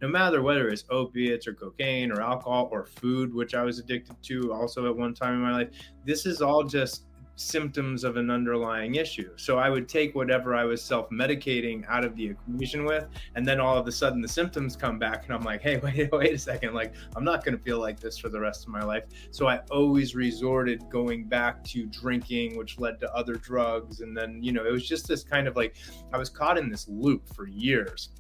no matter whether it's opiates or cocaine or alcohol or food, which I was addicted to also at one time in my life, this is all just symptoms of an underlying issue. So I would take whatever I was self-medicating out of the equation with, and then all of a sudden the symptoms come back and I'm like, hey, wait a second, like I'm not going to feel like this for the rest of my life. So I always resorted going back to drinking, which led to other drugs. And then, it was just this kind of like, I was caught in this loop for years.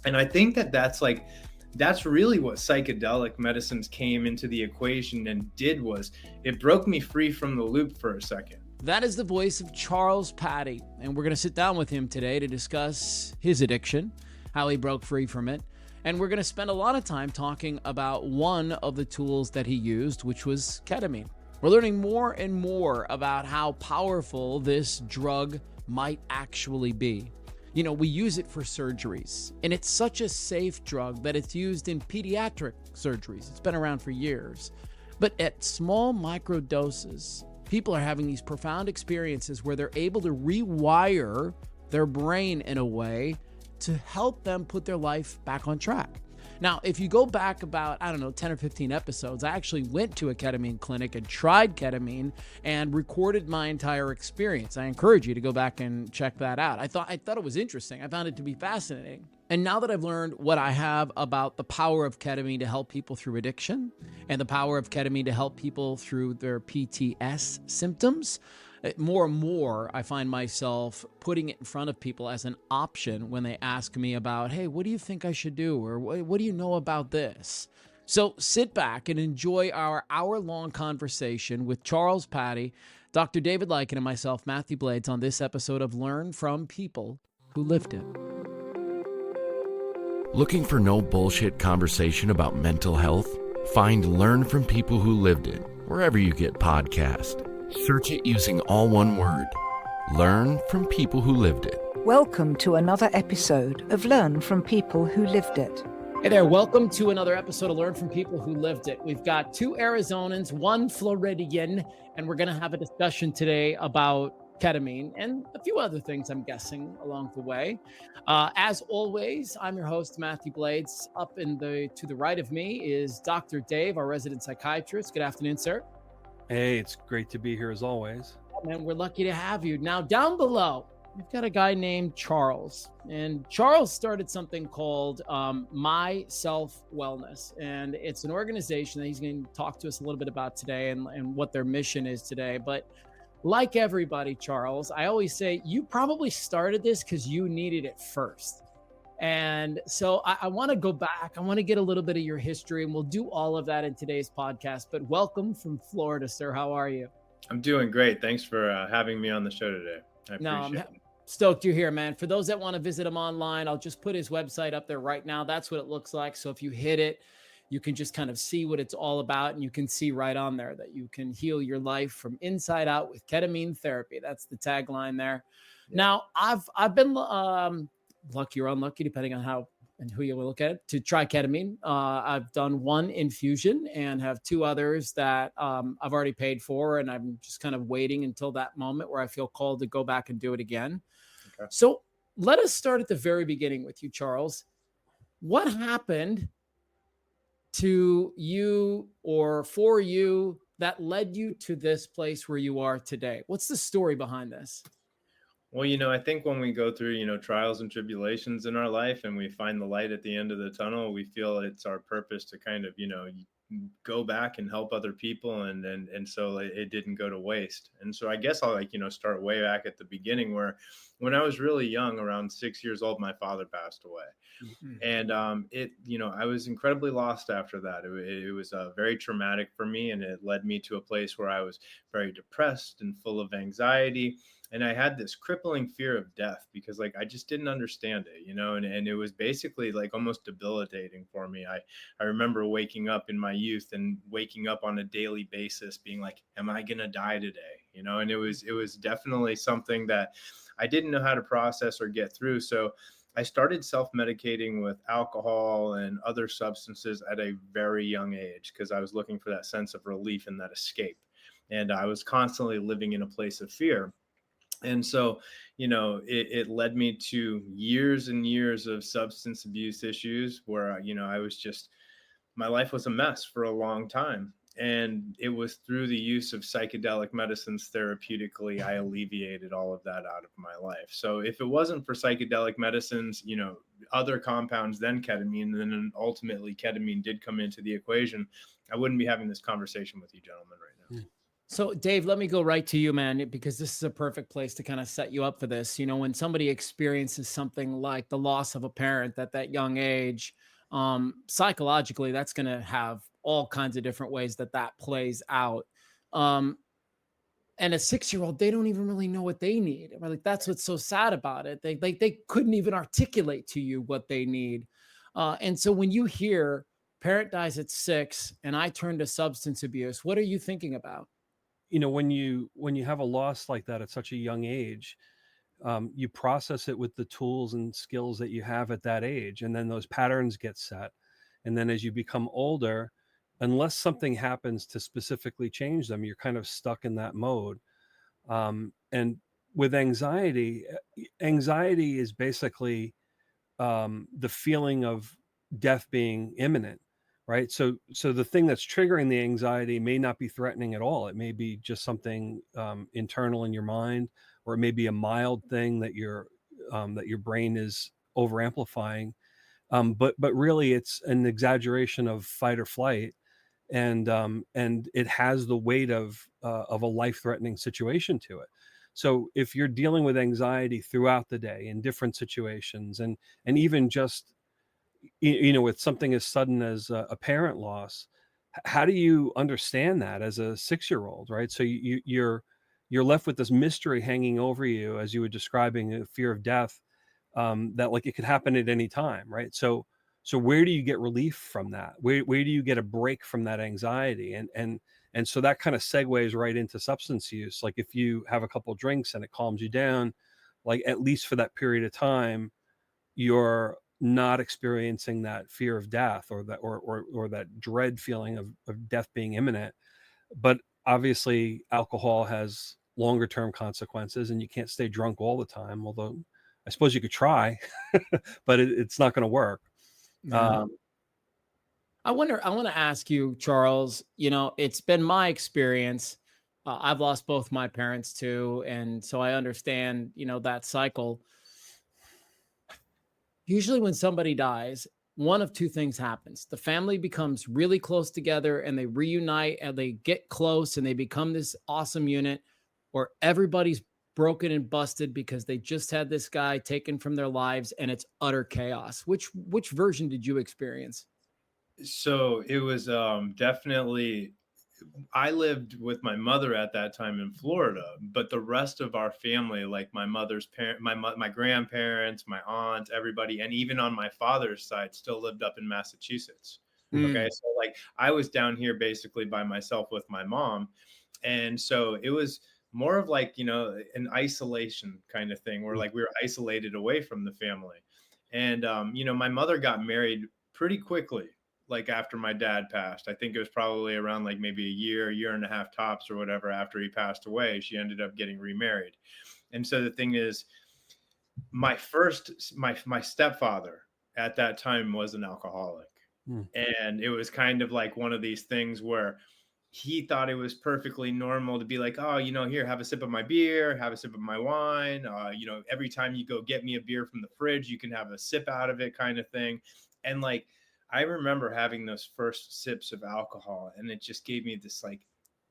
And I think that that's really what psychedelic medicines came into the equation and did, was it broke me free from the loop for a second. That is the voice of Charles Patti, and we're going to sit down with him today to discuss his addiction, how he broke free from it, and we're going to spend a lot of time talking about one of the tools that he used, which was ketamine. We're learning more and more about how powerful this drug might actually be. We use it for surgeries, and it's such a safe drug that it's used in pediatric surgeries. It's been around for years. But at small micro doses, people are having these profound experiences where they're able to rewire their brain in a way to help them put their life back on track. Now, if you go back about, 10 or 15 episodes, I actually went to a ketamine clinic and tried ketamine and recorded my entire experience. I encourage you to go back and check that out. I thought it was interesting. I found it to be fascinating. And now that I've learned what I have about the power of ketamine to help people through addiction and the power of ketamine to help people through their PTSD symptoms, more and more, I find myself putting it in front of people as an option when they ask me about, hey, what do you think I should do? Or what do you know about this? So sit back and enjoy our hour-long conversation with Charles Patti, Dr. David Lycan, and myself, Matthew Blades, on this episode of Learn from People Who Lived It. Looking for no bullshit conversation about mental health? Find Learn from People Who Lived It wherever you get podcasts. Search it using all one word. Learn from People Who Lived It. Welcome to another episode of Learn from People Who Lived It. Hey there, welcome to another episode of Learn from People Who Lived It. We've got 2 Arizonans, 1 Floridian, and we're going to have a discussion today about ketamine and a few other things, I'm guessing, along the way. As always, I'm your host, Matthew Blades. Up to the right of me is Dr. Dave, our resident psychiatrist. Good afternoon, sir. Hey, it's great to be here as always. Man, we're lucky to have you. Now, down below, we've got a guy named Charles. And Charles started something called My Self Wellness. And it's an organization that he's going to talk to us a little bit about today and what their mission is today. But like everybody, Charles, I always say you probably started this because you needed it first. And so I want to go back. I want to get a little bit of your history, and we'll do all of that in today's podcast. But welcome from Florida, sir. How are you? I'm doing great. Thanks for having me on the show today. I appreciate it. Stoked you're here, man. For those that want to visit him online, I'll just put his website up there right now. That's what it looks like. So if you hit it, you can just kind of see what it's all about. And you can see right on there that you can heal your life from inside out with ketamine therapy. That's the tagline there. Yeah. Now, I've been lucky or unlucky, depending on how and who you will look at it, to try ketamine. I've done 1 infusion and have 2 others that I've already paid for. And I'm just kind of waiting until that moment where I feel called to go back and do it again. Okay. So let us start at the very beginning with you, Charles. What happened to you or for you that led you to this place where you are today? What's the story behind this? Well, I think when we go through, trials and tribulations in our life and we find the light at the end of the tunnel, we feel it's our purpose to kind of, go back and help other people. And so it didn't go to waste. And so I guess I'll start way back at the beginning where when I was really young, around 6 years old, my father passed away. Mm-hmm. And I was incredibly lost after that. It was very traumatic for me. And it led me to a place where I was very depressed and full of anxiety. And I had this crippling fear of death because I just didn't understand it, and it was basically almost debilitating for me. I remember waking up in my youth and waking up on a daily basis being like, am I going to die today? And it was definitely something that I didn't know how to process or get through. So I started self-medicating with alcohol and other substances at a very young age because I was looking for that sense of relief and that escape. And I was constantly living in a place of fear. And so, it led me to years and years of substance abuse issues where, I was just, my life was a mess for a long time. And it was through the use of psychedelic medicines therapeutically, I alleviated all of that out of my life. So if it wasn't for psychedelic medicines, other compounds than ketamine, then ultimately ketamine did come into the equation, I wouldn't be having this conversation with you gentlemen right now. Mm. So, Dave, let me go right to you, man, because this is a perfect place to kind of set you up for this. When somebody experiences something like the loss of a parent at that young age, psychologically, that's going to have all kinds of different ways that plays out. Um, and a 6-year-old, they don't even really know what they need. Like, that's what's so sad about it. They couldn't even articulate to you what they need. And so when you hear parent dies at 6 and I turn to substance abuse, what are you thinking about? When you have a loss like that at such a young age, you process it with the tools and skills that you have at that age, and then those patterns get set. And then as you become older, unless something happens to specifically change them, you're kind of stuck in that mode. And with anxiety is basically the feeling of death being imminent, right? So the thing that's triggering the anxiety may not be threatening at all. It may be just something internal in your mind, or it may be a mild thing that your brain is over amplifying. But really, it's an exaggeration of fight or flight, and it has the weight of a life threatening situation to it. So if you're dealing with anxiety throughout the day in different situations, and even just with something as sudden as a parent loss, how do you understand that as a 6-year-old, right? So you're left with this mystery hanging over you, as you were describing, a fear of death, that like it could happen at any time, right? So where do you get relief from that? Where do you get a break from that anxiety? And so that kind of segues right into substance use. Like if you have a couple drinks and it calms you down, like at least for that period of time, you're not experiencing that fear of death, or that dread feeling of death being imminent. But obviously alcohol has longer term consequences, and you can't stay drunk all the time, although I suppose you could try, but it's not going to work. Yeah. um, I want to ask you, Charles, it's been my experience. I've lost both my parents too. And so I understand, that cycle. Usually when somebody dies, one of two things happens. The family becomes really close together and they reunite and they get close and they become this awesome unit, or everybody's broken and busted because they just had this guy taken from their lives and it's utter chaos. Which version did you experience? So it was definitely, I lived with my mother at that time in Florida, but the rest of our family, like my mother's parent, my grandparents, my aunts, everybody, and even on my father's side, still lived up in Massachusetts. Okay, Mm. so like I was down here basically by myself with my mom, and so it was more of like an isolation kind of thing, where like we were isolated away from the family. And my mother got married pretty quickly, like after my dad passed. I think it was probably around like maybe a year and a half tops or whatever after he passed away. She ended up getting remarried. And so the thing is, my stepfather at that time was an alcoholic. mm, And it was kind of like one of these things where he thought it was perfectly normal to be like, oh, here, have a sip of my beer, have a sip of my wine. Every time you go get me a beer from the fridge, you can have a sip out of it, kind of thing. And like, I remember having those first sips of alcohol, and it just gave me this like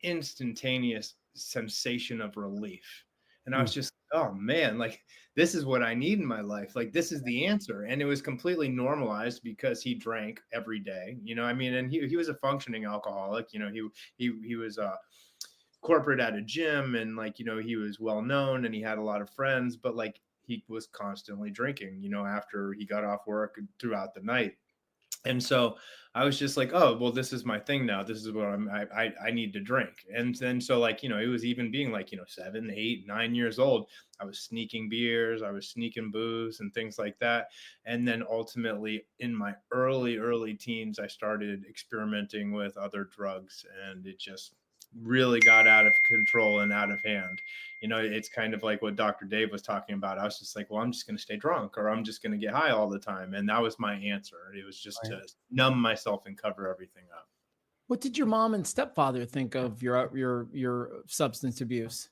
instantaneous sensation of relief. And I was mm, just, oh man, like this is what I need in my life. Like this is the answer. And it was completely normalized because he drank every day, I mean, and he was a functioning alcoholic. He was corporate at a gym, and like he was well known and he had a lot of friends, but like he was constantly drinking, after he got off work and throughout the night. And so I was just like, oh, well, this is my thing now. This is what I need to drink. And then so like, it was even being like, 7, 8, 9 years old, I was sneaking beers, I was sneaking booze and things like that. And then ultimately in my early teens, I started experimenting with other drugs, and it just really got out of control and out of hand. It's kind of like what Dr. Dave was talking about. I was just like, well, I'm just going to stay drunk, or I'm just going to get high all the time. And that was my answer. It was just Right. to numb myself and cover everything up. What did your mom and stepfather think of your substance abuse?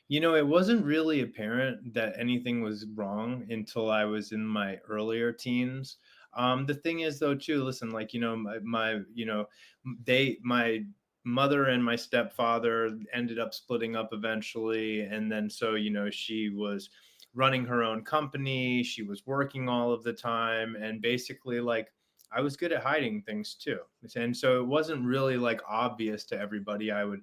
It wasn't really apparent that anything was wrong until I was in my earlier teens. The thing is, though, too, listen, like, my mother and my stepfather ended up splitting up eventually. And then, so, she was running her own company, she was working all of the time. And basically, like, I was good at hiding things too. And so it wasn't really like obvious to everybody. I would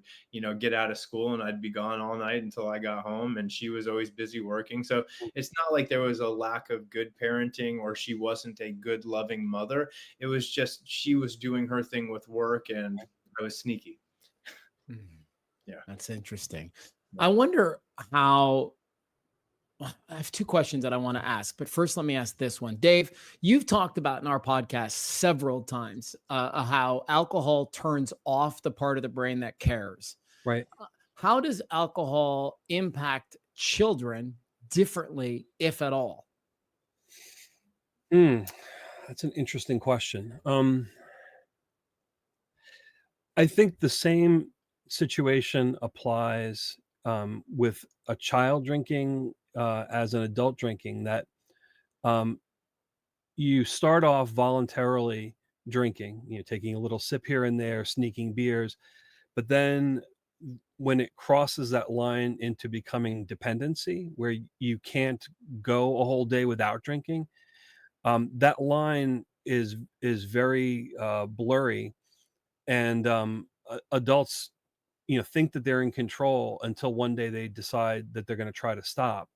get out of school and I'd be gone all night until I got home, and she was always busy working. So it's not like there was a lack of good parenting or she wasn't a good, loving mother. It was just she was doing her thing with work and I was sneaky. Yeah. That's interesting. I wonder how. I have two questions that I want to ask, but first, let me ask this one. Dave, you've talked about in our podcast several times how alcohol turns off the part of the brain that cares. Right. How does alcohol impact children differently, if at all? That's an interesting question. I think the same situation applies with a child drinking as an adult drinking, that you start off voluntarily drinking, taking a little sip here and there, sneaking beers, but then when it crosses that line into becoming dependency, where you can't go a whole day without drinking, that line is very blurry, and adults think that they're in control until one day they decide that they're going to try to stop,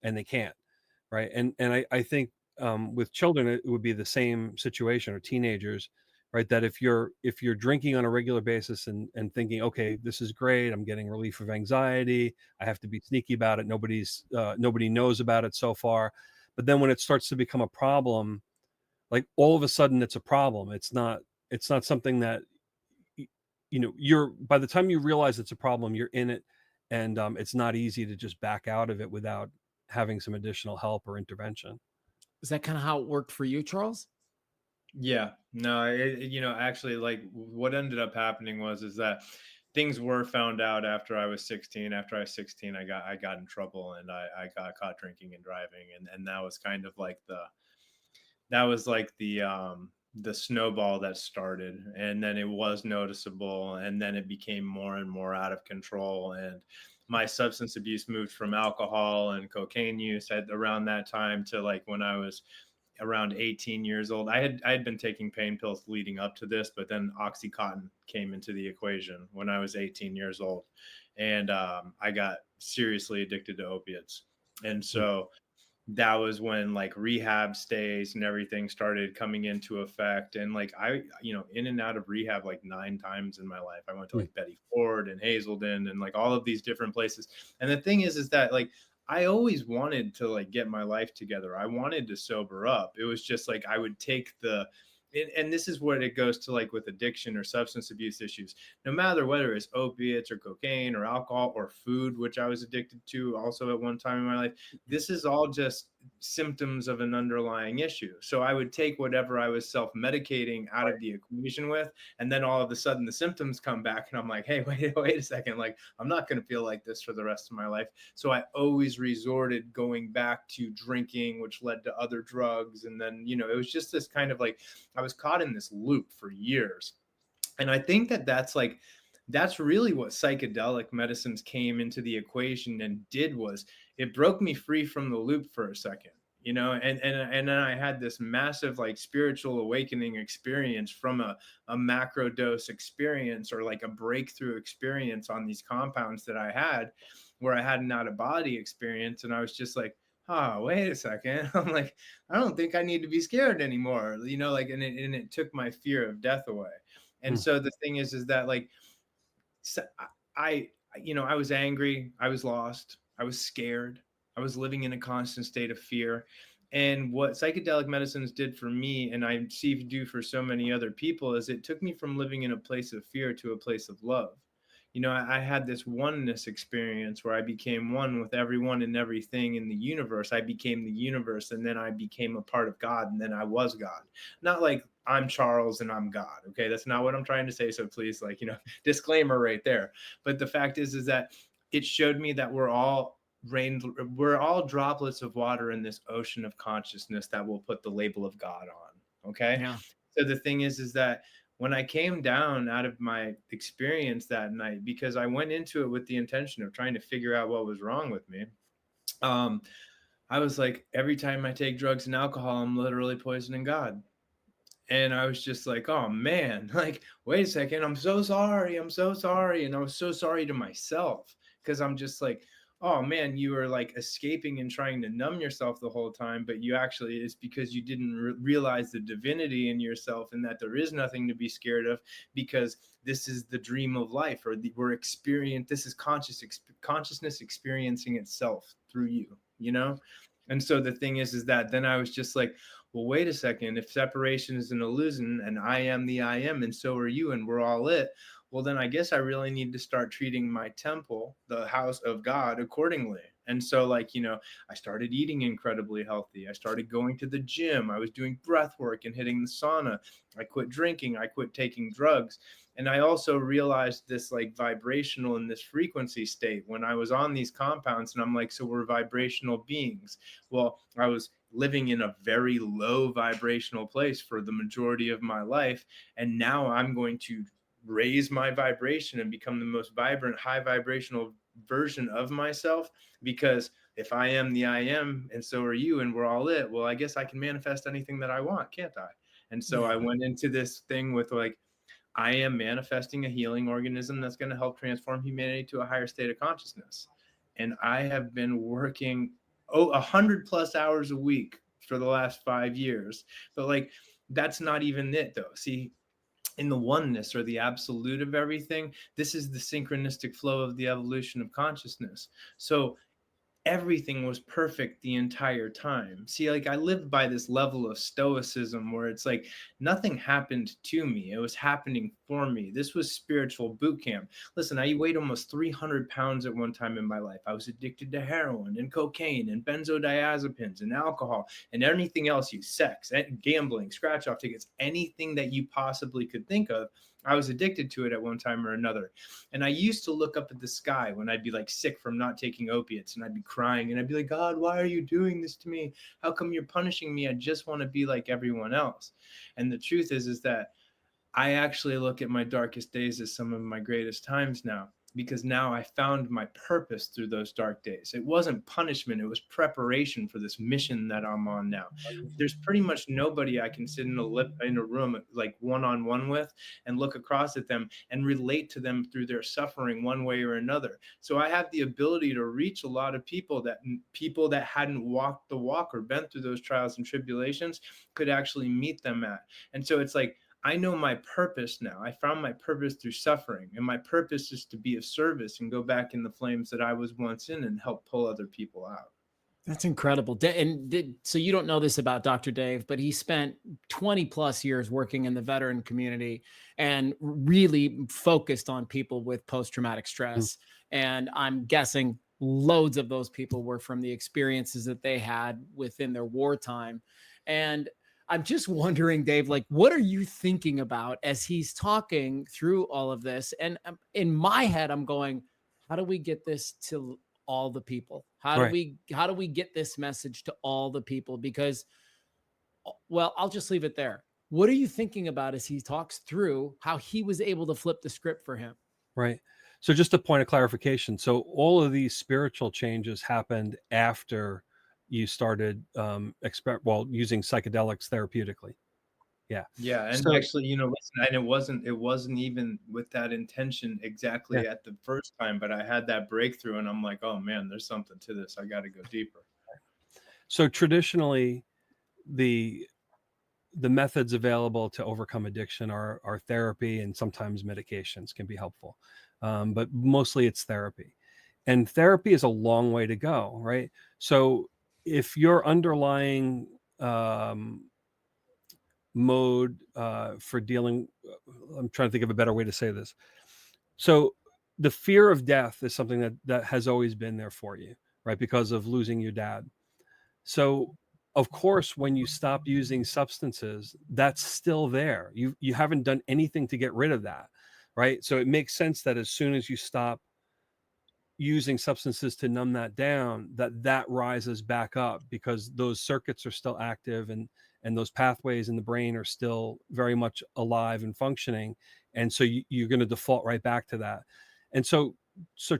and they can't, right? And I think with children it would be the same situation, or teenagers, right? That if you're drinking on a regular basis and thinking, okay, this is great, I'm getting relief of anxiety, I have to be sneaky about it, nobody knows about it so far, but then when it starts to become a problem, like all of a sudden it's a problem. It's not something that you're, by the time you realize it's a problem, you're in it, and it's not easy to just back out of it without having some additional help or intervention. Is that kind of how it worked for you, Charles? Yeah, no, actually, like, what ended up happening is that things were found out after I was 16. After I was 16, I got in trouble, and I got caught drinking and driving, and that was like the snowball that started, and then it was noticeable, and then it became more and more out of control. And my substance abuse moved from alcohol and cocaine use at around that time to, like, when I was around 18 years old. I had been taking pain pills leading up to this, but then Oxycontin came into the equation when I was 18 years old, and I got seriously addicted to opiates. And so that was when, like, rehab stays and everything started coming into effect. And, like, I in and out of rehab like 9 times in my life. I went to, Mm. like, Betty Ford and Hazelden and, like, all of these different places. And the thing is that, like, I always wanted to, like, get my life together. I wanted to sober up. It was just like I would take and this is what it goes to, like, with addiction or substance abuse issues. No matter whether it's opiates or cocaine or alcohol or food, which I was addicted to also at one time in my life, this is all just symptoms of an underlying issue. So I would take whatever I was self-medicating out of the equation with, and then all of a sudden the symptoms come back, and I'm like, hey, wait a second, like, I'm not going to feel like this for the rest of my life. So I always resorted going back to drinking, which led to other drugs. And then, it was just this kind of, like, I was caught in this loop for years. And I think that that's really what psychedelic medicines came into the equation and did, was it broke me free from the loop for a second, and then I had this massive, like, spiritual awakening experience from a macro dose experience, or like a breakthrough experience on these compounds that I had, where I had an out of body experience. And I was just like, oh, wait a second. I'm like, I don't think I need to be scared anymore, like, and it took my fear of death away. And Mm. so the thing is that, like, so I was angry, I was lost, I was scared, I was living in a constant state of fear. And what psychedelic medicines did for me, and I see do for so many other people, is it took me from living in a place of fear to a place of love. I had this oneness experience where I became one with everyone and everything in the universe. I became the universe, and then I became a part of God, and then I was God. Not like I'm Charles and I'm God. Okay, that's not what I'm trying to say. So please, like, disclaimer right there. But the fact is that it showed me that we're all droplets of water in this ocean of consciousness that will put the label of God on. Okay. Yeah. So the thing is that when I came down out of my experience that night, because I went into it with the intention of trying to figure out what was wrong with me, um, I was like, every time I take drugs and alcohol, I'm literally poisoning God. And I was just like, oh man, like, wait a second, I'm so sorry. I'm so sorry. And I was so sorry to myself because I'm just like, oh man, you were like escaping and trying to numb yourself the whole time. But you actually, it's because you didn't realize the divinity in yourself and that there is nothing to be scared of because this is the dream of life or this is consciousness experiencing itself through you. And so the thing is that then I was just like, well, wait a second, if separation is an illusion and I am the I am and so are you and we're all it, well, then I guess I really need to start treating my temple, the house of God, accordingly. And so, like, I started eating incredibly healthy. I started going to the gym. I was doing breath work and hitting the sauna. I quit drinking. I quit taking drugs. And I also realized this like vibrational and this frequency state when I was on these compounds. And I'm like, so we're vibrational beings. Well, I was living in a very low vibrational place for the majority of my life. And now I'm going to raise my vibration and become the most vibrant, high vibrational version of myself. Because if I am the I am, and so are you, and we're all it, well, I guess I can manifest anything that I want, can't I? And so I went into this thing with like, I am manifesting a healing organism that's going to help transform humanity to a higher state of consciousness. And I have been working 100+ hours a week for the last 5 years. But like, that's not even it though. See, in the oneness or the absolute of everything, this is the synchronistic flow of the evolution of consciousness. So everything was perfect the entire time. See, like I lived by this level of stoicism where it's like nothing happened to me. It was happening for me. This was spiritual boot camp. Listen, I weighed almost 300 pounds at one time in my life. I was addicted to heroin and cocaine and benzodiazepines and alcohol and anything else, sex, gambling, scratch off tickets, anything that you possibly could think of. I was addicted to it at one time or another. And I used to look up at the sky when I'd be like sick from not taking opiates and I'd be crying and I'd be like, God, why are you doing this to me? How come you're punishing me? I just want to be like everyone else. And the truth is that I actually look at my darkest days as some of my greatest times now, because now I found my purpose through those dark days. It wasn't punishment, it was preparation for this mission that I'm on now. There's pretty much nobody I can sit in a room like one-on-one with and look across at them and relate to them through their suffering one way or another. So I have the ability to reach a lot of people that hadn't walked the walk or been through those trials and tribulations could actually meet them at. And so it's like, I know my purpose now. I found my purpose through suffering, and my purpose is to be of service and go back in the flames that I was once in and help pull other people out. That's incredible. So you don't know this about Dr. Dave, but he spent 20 plus years working in the veteran community and really focused on people with post-traumatic stress. And I'm guessing loads of those people were from the experiences that they had within their wartime. And I'm just wondering, Dave, like, what are you thinking about as he's talking through all of this? And in my head, I'm going, how do we get this to all the people? How do we get this message to all the people? Because, well, I'll just leave it there. What are you thinking about as he talks through how he was able to flip the script for him? Right. So just a point of clarification. So all of these spiritual changes happened after you started using psychedelics therapeutically. Yeah. Yeah. And So actually, listen, and it wasn't even with that intention exactly yeah. at the first time, but I had that breakthrough and I'm like, oh man, there's something to this. I got to go deeper. So traditionally, the methods available to overcome addiction are therapy, and sometimes medications can be helpful. But mostly it's therapy. And therapy is a long way to go, right? So if your underlying mode for dealing, I'm trying to think of a better way to say this. So the fear of death is something that has always been there for you, right? Because of losing your dad. So of course, when you stop using substances, that's still there. You haven't done anything to get rid of that, right? So it makes sense that as soon as you stop using substances to numb that down, that rises back up because those circuits are still active, and those pathways in the brain are still very much alive and functioning. And so you're going to default right back to that. And so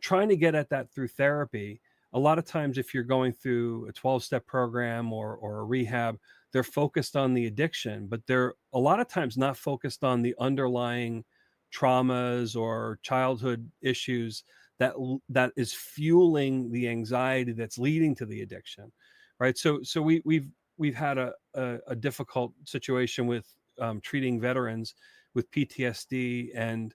trying to get at that through therapy, a lot of times if you're going through a 12-step program or a rehab, they're focused on the addiction, but they're a lot of times not focused on the underlying traumas or childhood issues that is fueling the anxiety that's leading to the addiction, right? So we've had a difficult situation with treating veterans with PTSD and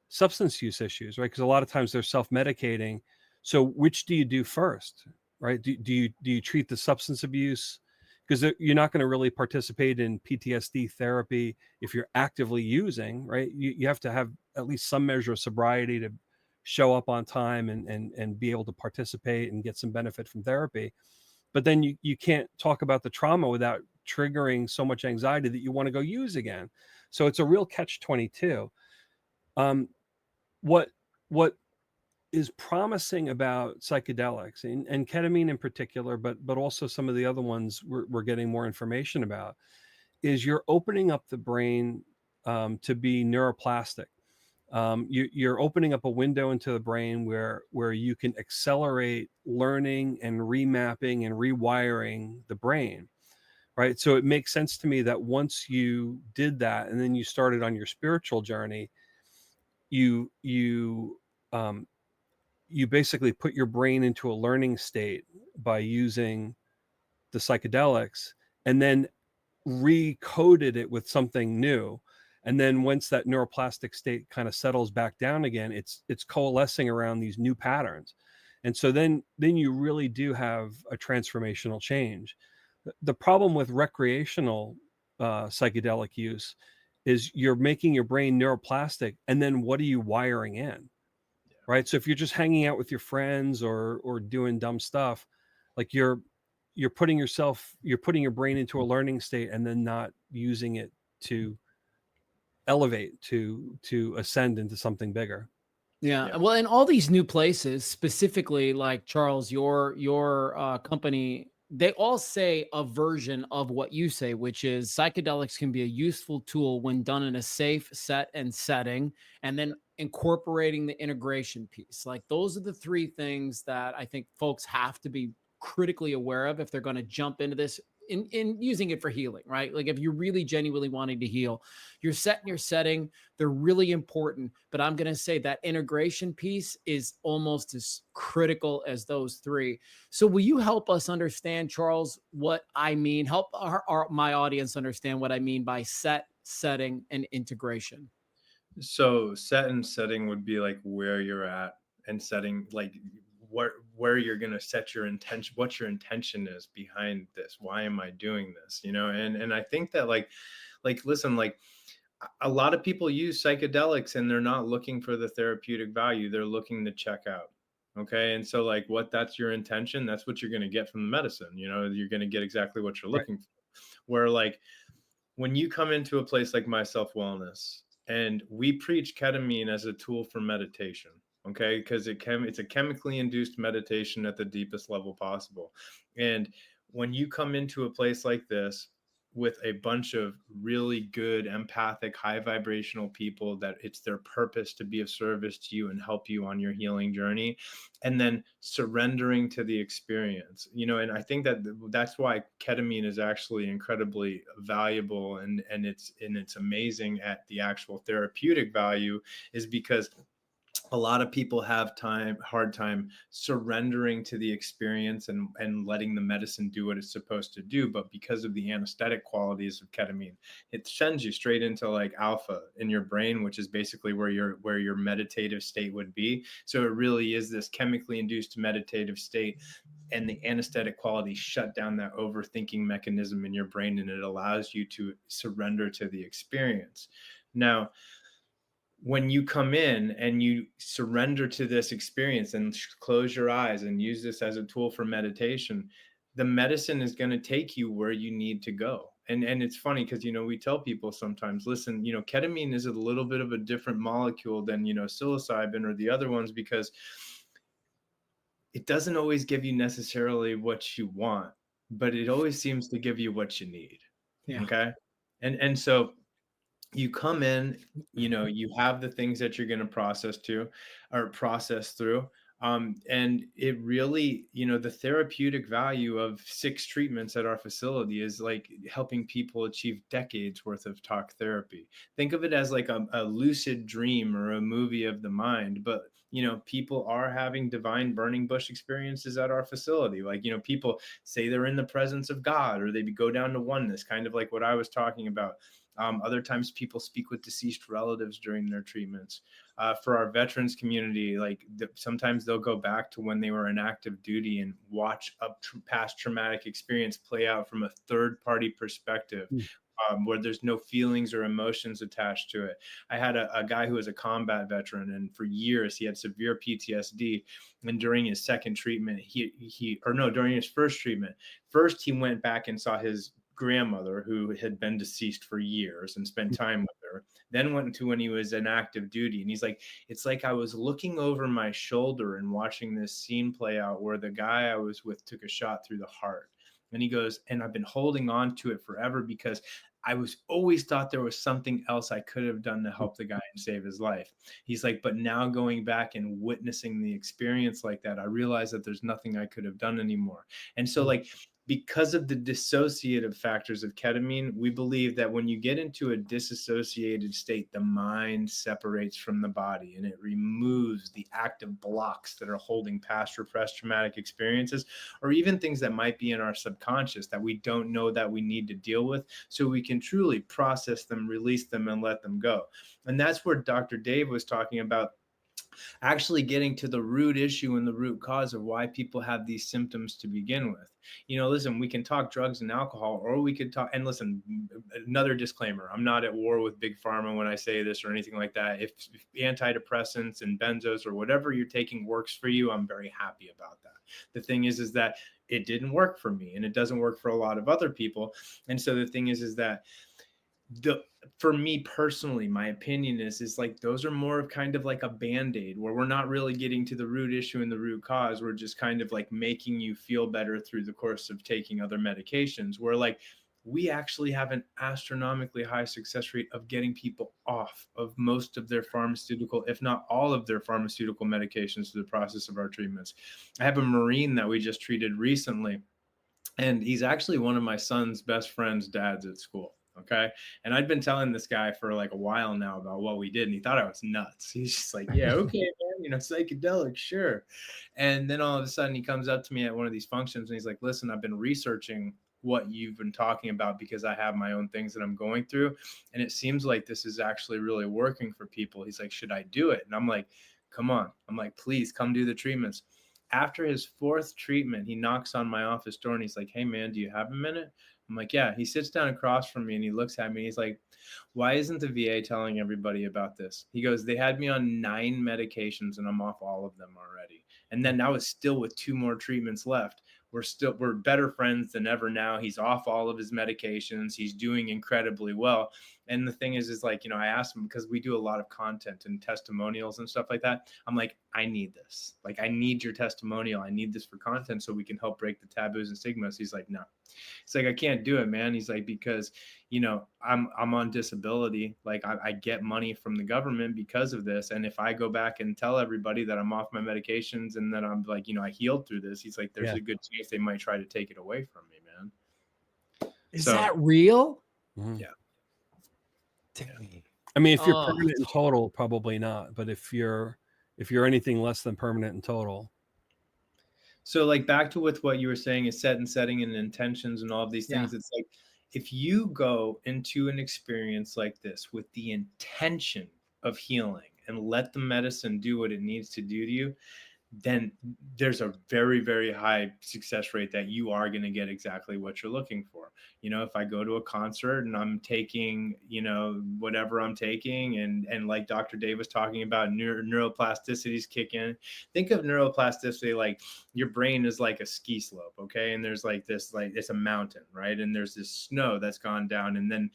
substance use issues, right? Because a lot of times they're self-medicating. So which do you do first, right? Do you treat the substance abuse? Because you're not going to really participate in PTSD therapy if you're actively using, right? You have to have at least some measure of sobriety to show up on time and be able to participate and get some benefit from therapy. But then you can't talk about the trauma without triggering so much anxiety that you want to go use again. So it's a real catch 22. Um, what what is promising about psychedelics and ketamine in particular, but also some of the other ones we're getting more information about, is you're opening up the brain to be neuroplastic. You're opening up a window into the brain where you can accelerate learning and remapping and rewiring the brain, right? So it makes sense to me that once you did that and then you started on your spiritual journey, you you um, you basically put your brain into a learning state by using the psychedelics, and then recoded it with something new. And then once that neuroplastic state kind of settles back down again, it's coalescing around these new patterns. And so then you really do have a transformational change. The problem with recreational psychedelic use is you're making your brain neuroplastic, and then what are you wiring in? Right? So if you're just hanging out with your friends or doing dumb stuff, like you're putting your brain into a learning state and then not using it to elevate, to ascend into something bigger. Yeah, Yeah. well, in all these new places, specifically like Charles, your company, they all say a version of what you say, which is psychedelics can be a useful tool when done in a safe set and setting, and then incorporating the integration piece. Like those are the three things that I think folks have to be critically aware of if they're going to jump into this in using it for healing, right? Like if you're really genuinely wanting to heal, your set and your setting, they're really important, but I'm going to say that integration piece is almost as critical as those three. So will you help us understand, Charles, what I mean? Help my audience understand what I mean by set, setting, and integration. So set and setting would be like where you're at, and setting like where you're gonna set your intention, what your intention is behind this. Why am I doing this? And I think that listen, like a lot of people use psychedelics and they're not looking for the therapeutic value. They're looking to check out. Okay. And so like what that's your intention, that's what you're gonna get from the medicine. You're gonna get exactly what you're Right. looking for. Where like when you come into a place like My Self Wellness, and we preach ketamine as a tool for meditation, okay, because it's a chemically induced meditation at the deepest level possible. And when you come into a place like this with a bunch of really good empathic high vibrational people that it's their purpose to be of service to you and help you on your healing journey, and then surrendering to the experience, and I think that that's why ketamine is actually incredibly valuable, and it's amazing at the actual therapeutic value, is because a lot of people have hard time surrendering to the experience and letting the medicine do what it's supposed to do. But because of the anesthetic qualities of ketamine, it sends you straight into like alpha in your brain, which is basically where your meditative state would be. So it really is this chemically induced meditative state, and the anesthetic qualities shut down that overthinking mechanism in your brain, and it allows you to surrender to the experience. Now, when you come in and you surrender to this experience and close your eyes and use this as a tool for meditation, the medicine is going to take you where you need to go. And it's funny because, we tell people sometimes, listen, ketamine is a little bit of a different molecule than, psilocybin or the other ones, because it doesn't always give you necessarily what you want, but it always seems to give you what you need. Yeah. Okay. And so you come in, you have the things that you're going to process through. And it really, the therapeutic value of 6 treatments at our facility is like helping people achieve decades worth of talk therapy. Think of it as like a lucid dream or a movie of the mind. But people are having divine burning bush experiences at our facility. Like, people say they're in the presence of God, or they go down to oneness, kind of like what I was talking about. Other times people speak with deceased relatives during their treatments. For our veterans community, like sometimes they'll go back to when they were in active duty and watch a past traumatic experience play out from a third party perspective. Where there's no feelings or emotions attached to it. I had a guy who was a combat veteran, and for years he had severe PTSD. And during his second treatment, during his first treatment, first he went back and saw his grandmother, who had been deceased for years, and spent time with her. Then went into when he was in active duty, and he's like, it's like I was looking over my shoulder and watching this scene play out where the guy I was with took a shot through the heart. And he goes, and I've been holding on to it forever because I was always thought there was something else I could have done to help the guy and save his life. He's like, but now going back and witnessing the experience like that, I realized that there's nothing I could have done anymore. And so like, because of the dissociative factors of ketamine, we believe that when you get into a disassociated state, the mind separates from the body and it removes the active blocks that are holding past repressed traumatic experiences, or even things that might be in our subconscious that we don't know that we need to deal with, so we can truly process them, release them, and let them go. And that's where Dr. Dave was talking about actually getting to the root issue and the root cause of why people have these symptoms to begin with. Listen, we can talk drugs and alcohol, or we could talk, and listen, another disclaimer, I'm not at war with big pharma when I say this or anything like that. If antidepressants and benzos or whatever you're taking works for you, I'm very happy about that. The thing is that it didn't work for me, and it doesn't work for a lot of other people. And so the thing is that for me personally, my opinion is like those are more of kind of like a band-aid, where we're not really getting to the root issue and the root cause. We're just kind of like making you feel better through the course of taking other medications, where like we actually have an astronomically high success rate of getting people off of most of their pharmaceutical, if not all of their pharmaceutical medications, through the process of our treatments. I have a Marine that we just treated recently, and he's actually one of my son's best friend's dads at school. Okay. And I'd been telling this guy for like a while now about what we did, and he thought I was nuts. He's just like, yeah, okay, man, psychedelic, sure. And then all of a sudden he comes up to me at one of these functions and he's like, listen, I've been researching what you've been talking about because I have my own things that I'm going through. And it seems like this is actually really working for people. He's like, should I do it? And I'm like, come on. I'm like, please come do the treatments. After his 4th treatment, he knocks on my office door and he's like, hey man, do you have a minute? I'm like, yeah. He sits down across from me and he looks at me. He's like, why isn't the VA telling everybody about this? He goes, they had me on 9 medications and I'm off all of them already. And then I was still with 2 more treatments left. We're better friends than ever now. He's off all of his medications. He's doing incredibly well. And the thing is like, I asked him, because we do a lot of content and testimonials and stuff like that. I'm like, I need this. Like, I need your testimonial. I need this for content so we can help break the taboos and stigmas. He's like, no. It's like, I can't do it, man. He's like, because, I'm on disability. Like I get money from the government because of this. And if I go back and tell everybody that I'm off my medications and that I'm like, I healed through this, he's like, there's a good chance they might try to take it away from me, man. Is that real? Yeah. I mean, if you're permanent and total, probably not. But if you're anything less than permanent and total. So like back to with what you were saying is set and setting and intentions and all of these things. It's like, if you go into an experience like this with the intention of healing and let the medicine do what it needs to do to you, then there's a very, very high success rate that you are going to get exactly what you're looking for. If I go to a concert and I'm taking, whatever I'm taking, and like Dr. Dave was talking about, neuroplasticities kick in. Think of neuroplasticity like your brain is like a ski slope, okay? And there's like this, like it's a mountain, right? And there's this snow that's gone down, and then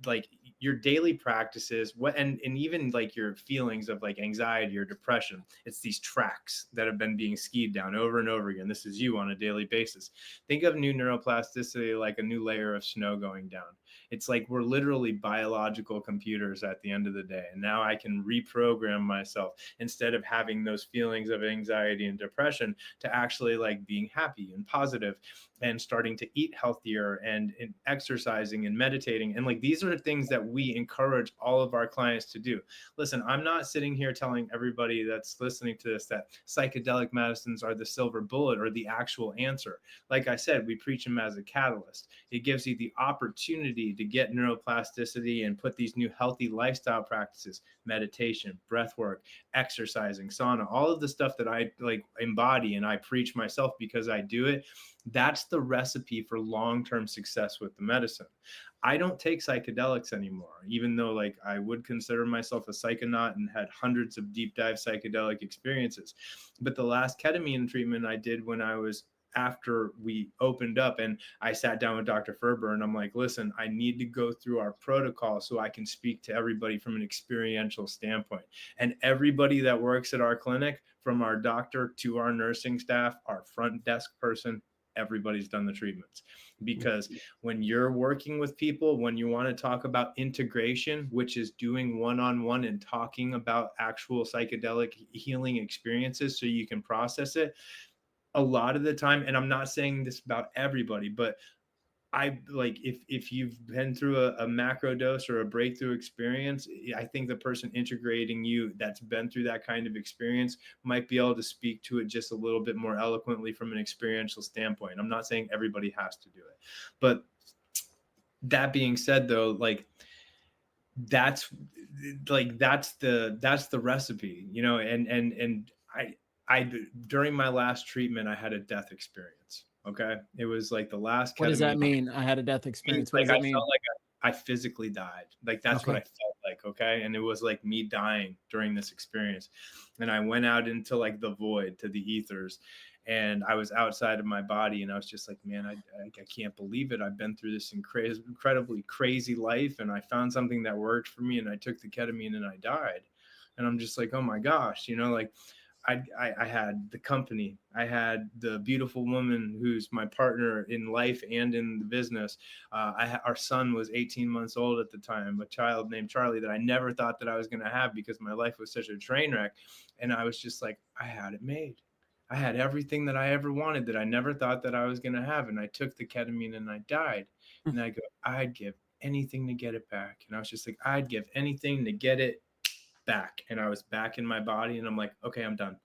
like your daily practices, and even like your feelings of like anxiety or depression, it's these tracks that have been being skied down over and over again. This is you on a daily basis. Think of new neuroplasticity like a new layer of snow going down. It's like we're literally biological computers at the end of the day, and now I can reprogram myself, instead of having those feelings of anxiety and depression, to actually like being happy and positive, and starting to eat healthier, and exercising and meditating. And like these are things that we encourage all of our clients to do. Listen, I'm not sitting here telling everybody that's listening to this that psychedelic medicines are the silver bullet or the actual answer. Like I said, we preach them as a catalyst. It gives you the opportunity to get neuroplasticity and put these new healthy lifestyle practices, meditation, breath work, exercising, sauna, all of the stuff that I like embody and I preach myself because I do it. That's the recipe for long-term success with the medicine. I don't take psychedelics anymore, even though like I would consider myself a psychonaut and had hundreds of deep dive psychedelic experiences. But the last ketamine treatment I did when I was after we opened up, and I sat down with Dr. Ferber and I'm like, listen, I need to go through our protocol so I can speak to everybody from an experiential standpoint. And everybody that works at our clinic, from our doctor to our nursing staff, our front desk person, everybody's done the treatments. Because when you're working with people, when you want to talk about integration, which is doing one-on-one and talking about actual psychedelic healing experiences so you can process it, a lot of the time, and I'm not saying this about everybody, but I like if you've been through a macro dose or a breakthrough experience, I think the person integrating you that's been through that kind of experience might be able to speak to it just a little bit more eloquently from an experiential standpoint. I'm not saying everybody has to do it, but that being said, though, like that's that's the recipe, and I during my last treatment, I had a death experience. Okay. It was like the last What does that ketamine. mean? I had a death experience. What Like does I that mean? felt like I physically died. Like that's what I Okay. felt like. Okay. And it was like me dying during this experience. And I went out into like the void, to the ethers. And I was outside of my body, and I was just like, man, I can't believe it. I've been through this incredibly crazy life, and I found something that worked for me, and I took the ketamine and I died. And I'm just like, oh my gosh, like I had the company. I had the beautiful woman who's my partner in life and in the business. Our son was 18 months old at the time, a child named Charlie that I never thought that I was going to have because my life was such a train wreck. And I was just like, I had it made. I had everything that I ever wanted that I never thought that I was going to have. And I took the ketamine and I died. And I go, I'd give anything to get it back. And I was just like, I'd give anything to get it back. And I was back in my body, and I'm like, okay, I'm done.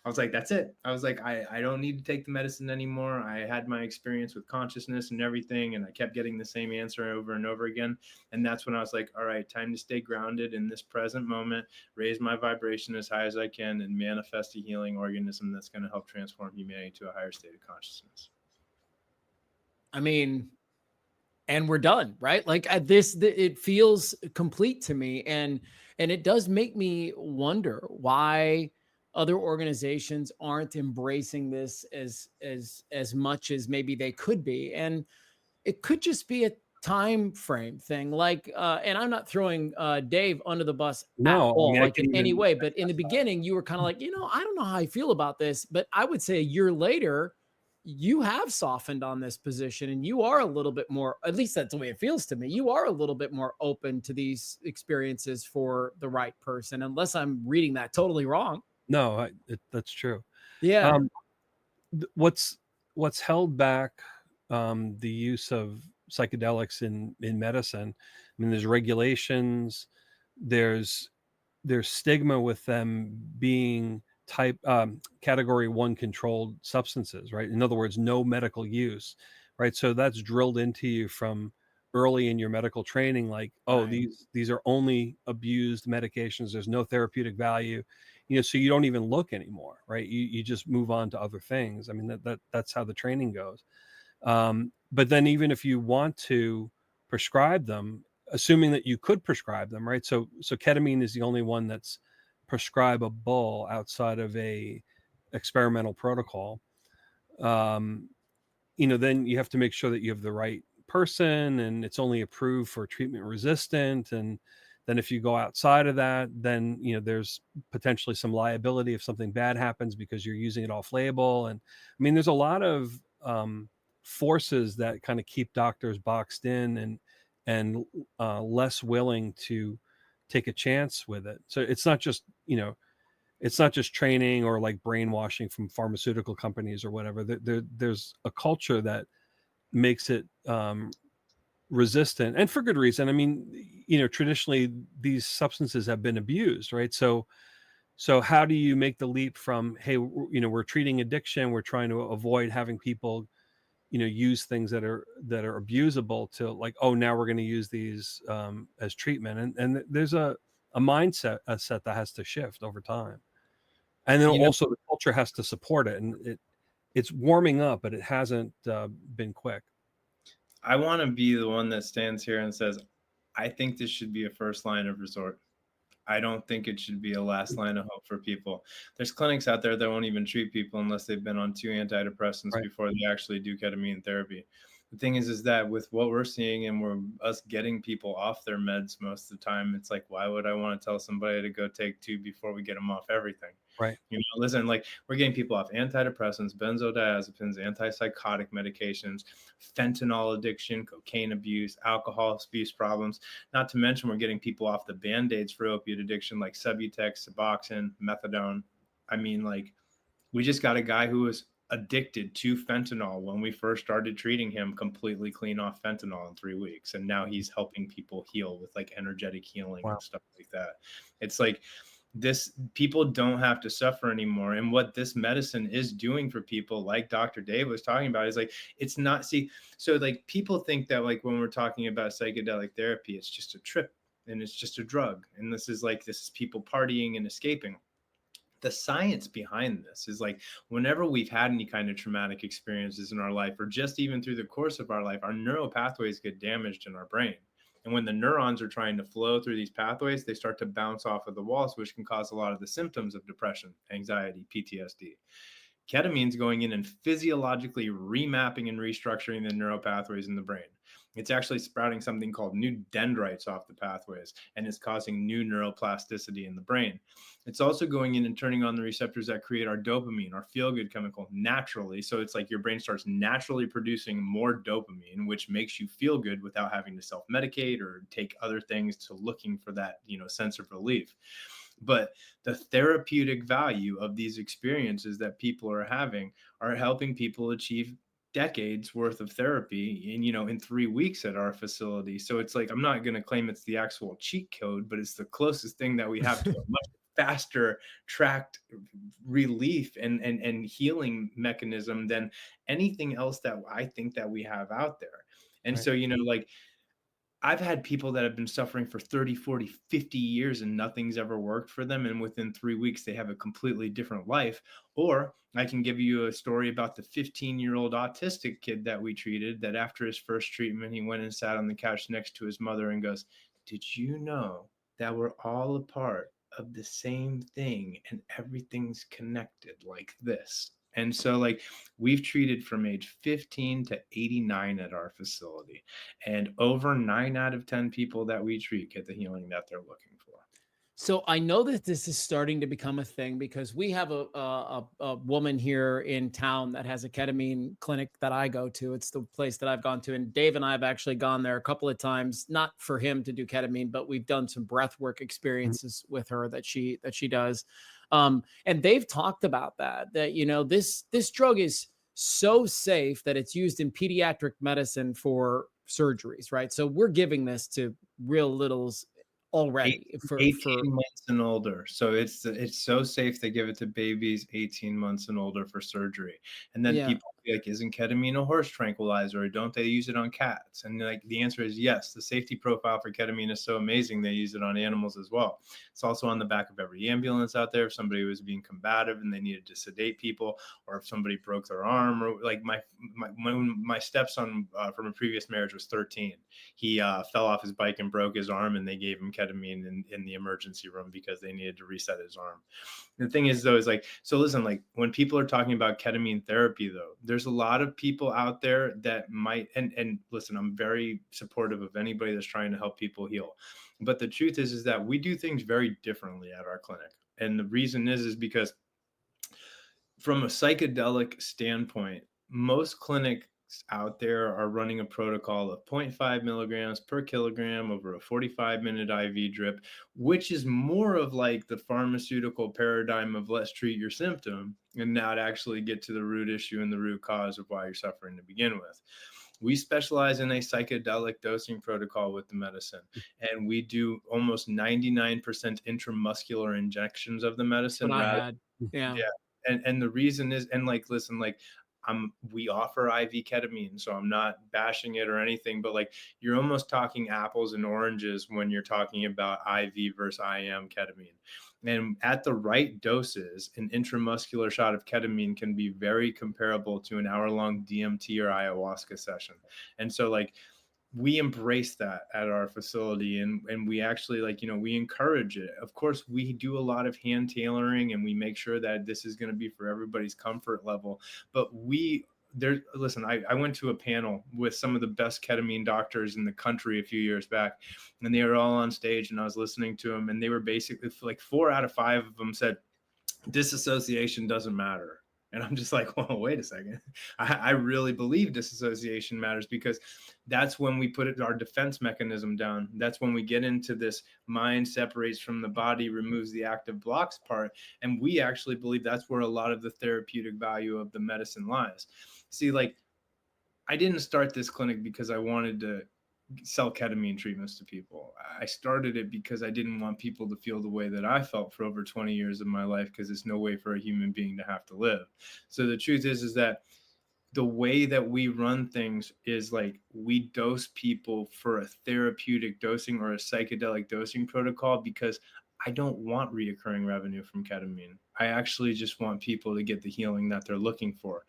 I was like, that's it. I was like, I don't need to take the medicine anymore. I had my experience with consciousness and everything, and I kept getting the same answer over and over again. And that's when I was like, all right, time to stay grounded in this present moment, raise my vibration as high as I can, and manifest a healing organism that's going to help transform humanity to a higher state of consciousness. I mean, and we're done, right? Like it feels complete to me, and it does make me wonder why other organizations aren't embracing this as much as maybe they could be. And it could just be a time frame thing, like and I'm not throwing Dave under the bus at No, I all, mean, I like in can any even, way, but in the beginning you were kind of like, I don't know how I feel about this, but I would say a year later you have softened on this position, and you are a little bit more, at least that's the way it feels to me, you are a little bit more open to these experiences for the right person, unless I'm reading that totally wrong. no, that's true. Yeah. Um, what's held back the use of psychedelics in medicine? I mean, there's regulations, there's stigma with them being category 1 controlled substances, right? In other words, no medical use, right? So that's drilled into you from early in your medical training, like, oh, Right. these are only abused medications, there's no therapeutic value. so you don't even look anymore, right? You just move on to other things. I mean, that's how the training goes. But then even if you want to prescribe them, assuming that you could prescribe them, right? So ketamine is the only one that's prescribable outside of a experimental protocol. Then you have to make sure that you have the right person, and it's only approved for treatment resistant. And then if you go outside of that, then there's potentially some liability if something bad happens because you're using it off label. And I mean, there's a lot of forces that kind of keep doctors boxed in and less willing to take a chance with it. So it's not just training or like brainwashing from pharmaceutical companies or whatever. There's a culture that makes it resistant, and for good reason. I mean, traditionally these substances have been abused, right? So how do you make the leap from, hey, we're treating addiction, we're trying to avoid having people use things that are abusable, to like, oh, now we're going to use these as treatment. And there's a mindset set that has to shift over time. And then also the culture has to support it. And it's warming up, but it hasn't been quick. I want to be the one that stands here and says, I think this should be a first line of resort. I don't think it should be a last line of hope for people. There's clinics out there that won't even treat people unless they've been on 2 antidepressants Right. before they actually do ketamine therapy. The thing is that with what we're seeing and we're us getting people off their meds most of the time, it's like, why would I want to tell somebody to go take 2 before we get them off everything? Right. Listen, like, we're getting people off antidepressants, benzodiazepines, antipsychotic medications, fentanyl addiction, cocaine abuse, alcohol abuse problems. Not to mention, we're getting people off the band-aids for opiate addiction, like Subutex, Suboxone, methadone. I mean, like, we just got a guy who was addicted to fentanyl when we first started treating him, completely clean off fentanyl in 3 weeks. And now he's helping people heal with like energetic healing and stuff like that. It's like, people don't have to suffer anymore. And what this medicine is doing for people, like Dr. Dave was talking about, is like, it's not, so like, people think that like when we're talking about psychedelic therapy, it's just a trip and it's just a drug. And this is people partying and escaping. The science behind this is like, whenever we've had any kind of traumatic experiences in our life, or just even through the course of our life, our neural pathways get damaged in our brain. And when the neurons are trying to flow through these pathways, they start to bounce off of the walls, which can cause a lot of the symptoms of depression, anxiety, PTSD. Ketamine's going in and physiologically remapping and restructuring the neural pathways in the brain. It's actually sprouting something called new dendrites off the pathways, and it's causing new neuroplasticity in the brain. It's also going in and turning on the receptors that create our dopamine, our feel-good chemical, naturally. So it's like your brain starts naturally producing more dopamine, which makes you feel good without having to self-medicate or take other things to looking for that, sense of relief. But the therapeutic value of these experiences that people are having are helping people achieve decades worth of therapy in 3 weeks at our facility. So it's like, I'm not going to claim it's the actual cheat code, but it's the closest thing that we have to a much faster tracked relief and healing mechanism than anything else that I think that we have out there. And Right. so, like, I've had people that have been suffering for 30, 40, 50 years and nothing's ever worked for them. And within 3 weeks, they have a completely different life. Or I can give you a story about the 15-year-old autistic kid that we treated, that after his first treatment, he went and sat on the couch next to his mother and goes, "Did you know that we're all a part of the same thing and everything's connected like this?" And so, like, we've treated from age 15 to 89 at our facility, and over 9 out of 10 people that we treat get the healing that they're looking for. So I know that this is starting to become a thing because we have a woman here in town that has a ketamine clinic that I go to. It's the place that I've gone to, and Dave and I have actually gone there a couple of times, not for him to do ketamine, but we've done some breath work experiences with her that she does. And they've talked about that this drug is so safe that it's used in pediatric medicine for surgeries, right? So we're giving this to real littles already Eight- for 18 months and older. So it's so safe they give it to babies 18 months and older for surgery. And then yeah. people be like, isn't ketamine a horse tranquilizer? Or don't they use it on cats? And like the answer is yes. The safety profile for ketamine is so amazing they use it on animals as well. It's also on the back of every ambulance out there. If somebody was being combative and they needed to sedate people, or if somebody broke their arm, or like my stepson from a previous marriage was 13. He fell off his bike and broke his arm, and they gave him ketamine in the emergency room because they needed to reset his arm. The thing is, though, is like, so listen, like when people are talking about ketamine therapy, though, there's a lot of people out there that might, and listen, I'm very supportive of anybody that's trying to help people heal. But the truth is that we do things very differently at our clinic. And the reason is because from a psychedelic standpoint, most clinics out there are running a protocol of 0.5 milligrams per kilogram over a 45-minute IV drip, which is more of like the pharmaceutical paradigm of let's treat your symptom and not actually get to the root issue and the root cause of why you're suffering to begin with. We specialize in a psychedelic dosing protocol with the medicine, and we do almost 99% intramuscular injections of the That's what medicine I rather. had. Yeah. Yeah. And the reason is, and like, listen, like we offer IV ketamine, so I'm not bashing it or anything, but like you're almost talking apples and oranges when you're talking about IV versus IM ketamine. And at the right doses, an intramuscular shot of ketamine can be very comparable to an hour-long DMT or ayahuasca session. And so like we embrace that at our facility, and we actually, like, we encourage it. Of course, we do a lot of hand tailoring, and we make sure that this is going to be for everybody's comfort level. But listen, I went to a panel with some of the best ketamine doctors in the country a few years back, and they were all on stage, and I was listening to them, and they were basically like 4 out of 5 of them said disassociation doesn't matter. And I'm just like, well, wait a second. I really believe disassociation matters, because that's when we put our defense mechanism down. That's when we get into this mind separates from the body, removes the active blocks part. And we actually believe that's where a lot of the therapeutic value of the medicine lies. See, like, I didn't start this clinic because I wanted to sell ketamine treatments to people. I started it because I didn't want people to feel the way that I felt for over 20 years of my life, because it's no way for a human being to have to live. So the truth is that the way that we run things is like we dose people for a therapeutic dosing or a psychedelic dosing protocol, because I don't want reoccurring revenue from ketamine. I actually just want people to get the healing that they're looking for.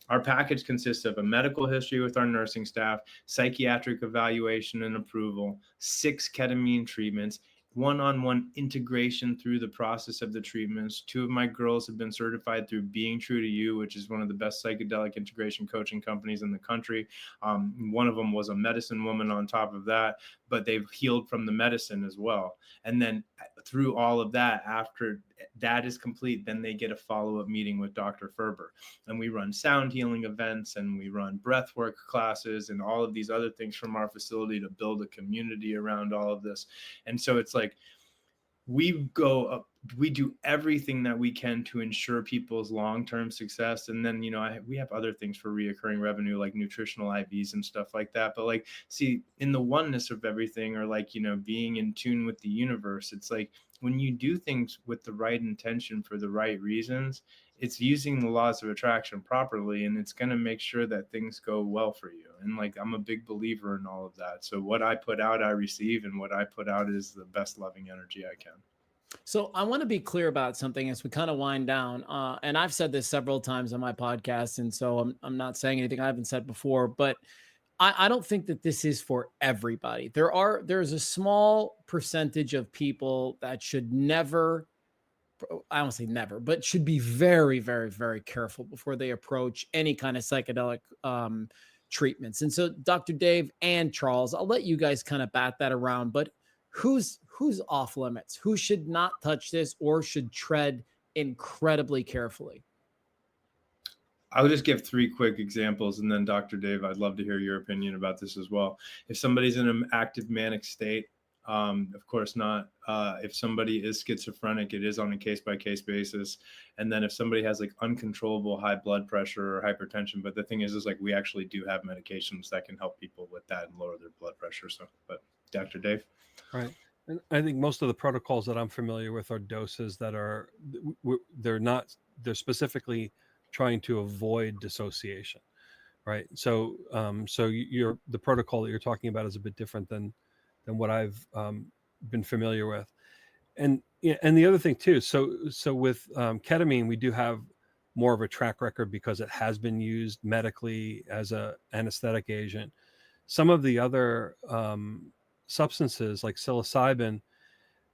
Our package consists of a medical history with our nursing staff, psychiatric evaluation and approval, 6 ketamine treatments, one-on-one integration through the process of the treatments. 2 of my girls have been certified through Being True to You, which is one of the best psychedelic integration coaching companies in the country. One of them was a medicine woman on top of that, but they've healed from the medicine as well. And then through all of that, after that is complete, then they get a follow-up meeting with Dr. Ferber. And we run sound healing events, and we run breathwork classes and all of these other things from our facility to build a community around all of this. And so it's like we go up, we do everything that we can to ensure people's long-term success. And then, we have other things for reoccurring revenue, like nutritional IVs and stuff like that. But like, see, in the oneness of everything, or like, being in tune with the universe, it's like when you do things with the right intention for the right reasons, it's using the laws of attraction properly, and it's going to make sure that things go well for you. And like, I'm a big believer in all of that. So what I put out, I receive, and what I put out is the best loving energy I can. So I want to be clear about something as we kind of wind down. And I've said this several times on my podcast, and so I'm not saying anything I haven't said before, but I don't think that this is for everybody. There's a small percentage of people that should never, I don't say never, but should be very, very, very careful before they approach any kind of psychedelic treatments. And so Dr. Dave and Charles, I'll let you guys kind of bat that around, but who's off limits? Who should not touch this or should tread incredibly carefully? I'll just give 3 quick examples, and then Dr. Dave, I'd love to hear your opinion about this as well. If somebody's in an active manic state, of course not. If somebody is schizophrenic, it is on a case-by-case basis. And then if somebody has like uncontrollable high blood pressure or hypertension, but the thing is like we actually do have medications that can help people with that and lower their blood pressure. So, but Dr. Dave? Right. And I think most of the protocols that I'm familiar with are doses that are they're not, they're specifically trying to avoid dissociation, right? So so you're, the protocol that you're talking about is a bit different than what I've been familiar with. And yeah, and the other thing too, so with ketamine, we do have more of a track record because it has been used medically as a anesthetic agent. Some of the other substances like psilocybin,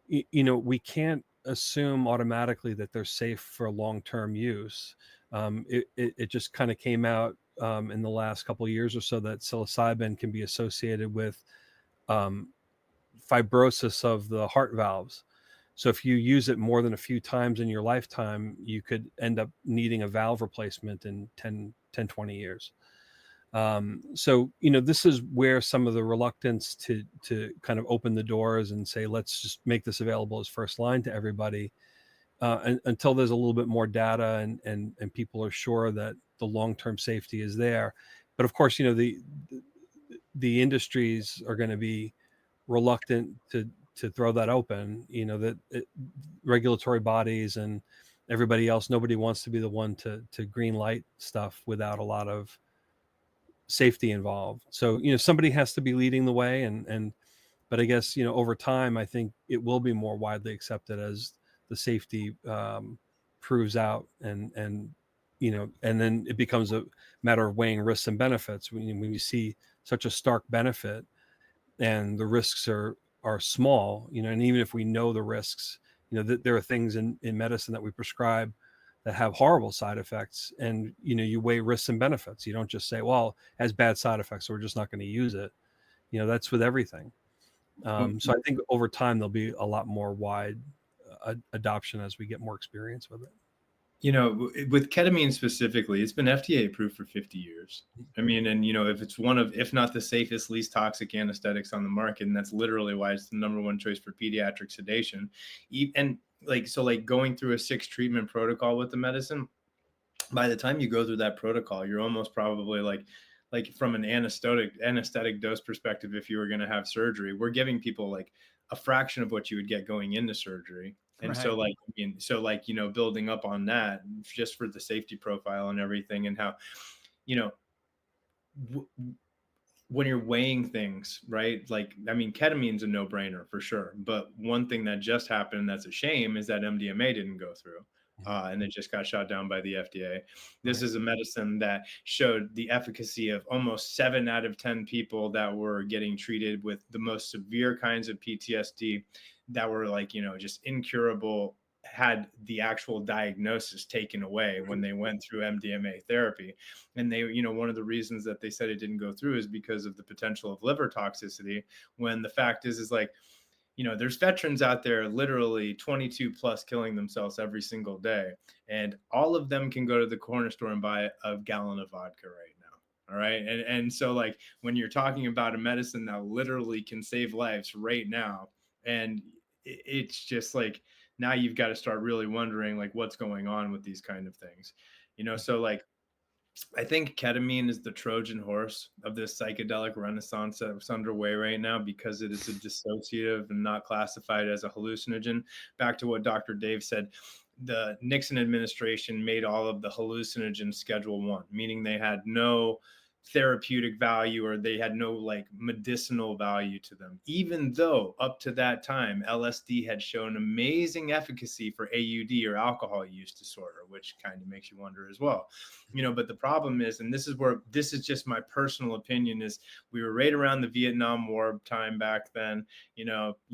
we can't assume automatically that they're safe for long-term use. It just kind of came out in the last couple of years or so that psilocybin can be associated with um, fibrosis of the heart valves. So if you use it more than a few times in your lifetime, you could end up needing a valve replacement in 20 years. So this is where some of the reluctance to kind of open the doors and say, let's just make this available as first line to everybody, until there's a little bit more data and people are sure that the long-term safety is there. But of course, the industries are going to be reluctant to throw that open. That regulatory bodies and everybody else, nobody wants to be the one to green light stuff without a lot of safety involved. So somebody has to be leading the way, and but I guess over time I think it will be more widely accepted as the safety proves out, and then it becomes a matter of weighing risks and benefits. When you see such a stark benefit and the risks are small, and even if we know the risks, that there are things in medicine that we prescribe that have horrible side effects, and you weigh risks and benefits. You don't just say, well, it has bad side effects, so we're just not going to use it. That's with everything. So I think over time there'll be a lot more wide adoption as we get more experience with it. With ketamine specifically, it's been FDA approved for 50 years. I mean, and if it's one of, if not the safest, least toxic anesthetics on the market, and that's literally why it's the number one choice for pediatric sedation. And like going through a 6 treatment protocol with the medicine, by the time you go through that protocol, you're almost probably like from an anesthetic dose perspective, if you were going to have surgery, we're giving people like a fraction of what you would get going into surgery. And so Right. building up on that just for the safety profile and everything, and how, you know, w- when you're weighing things, right? Like, I mean, ketamine's a no brainer for sure. But one thing that just happened that's a shame is that MDMA didn't go through. Mhm. And it just got shot down by the FDA. This Right. is a medicine that showed the efficacy of almost 7 out of 10 people that were getting treated with the most severe kinds of PTSD that were like, just incurable, had the actual diagnosis taken away when they went through MDMA therapy. And they, one of the reasons that they said it didn't go through is because of the potential of liver toxicity, when the fact is like, there's veterans out there literally 22 plus killing themselves every single day, and all of them can go to the corner store and buy a gallon of vodka right now. All right. And so like when you're talking about a medicine that literally can save lives right now, and it's just like, now you've got to start really wondering like what's going on with these kind of things. So like I think ketamine is the Trojan horse of this psychedelic renaissance that's underway right now, because it is a dissociative and not classified as a hallucinogen. Back to what Dr. Dave said, the Nixon administration made all of the hallucinogens Schedule 1, meaning they had no therapeutic value, or they had no like medicinal value to them, even though up to that time LSD had shown amazing efficacy for AUD, or alcohol use disorder, which kind of makes you wonder as well. But the problem is, and this is just my personal opinion, is we were right around the Vietnam War time back then. You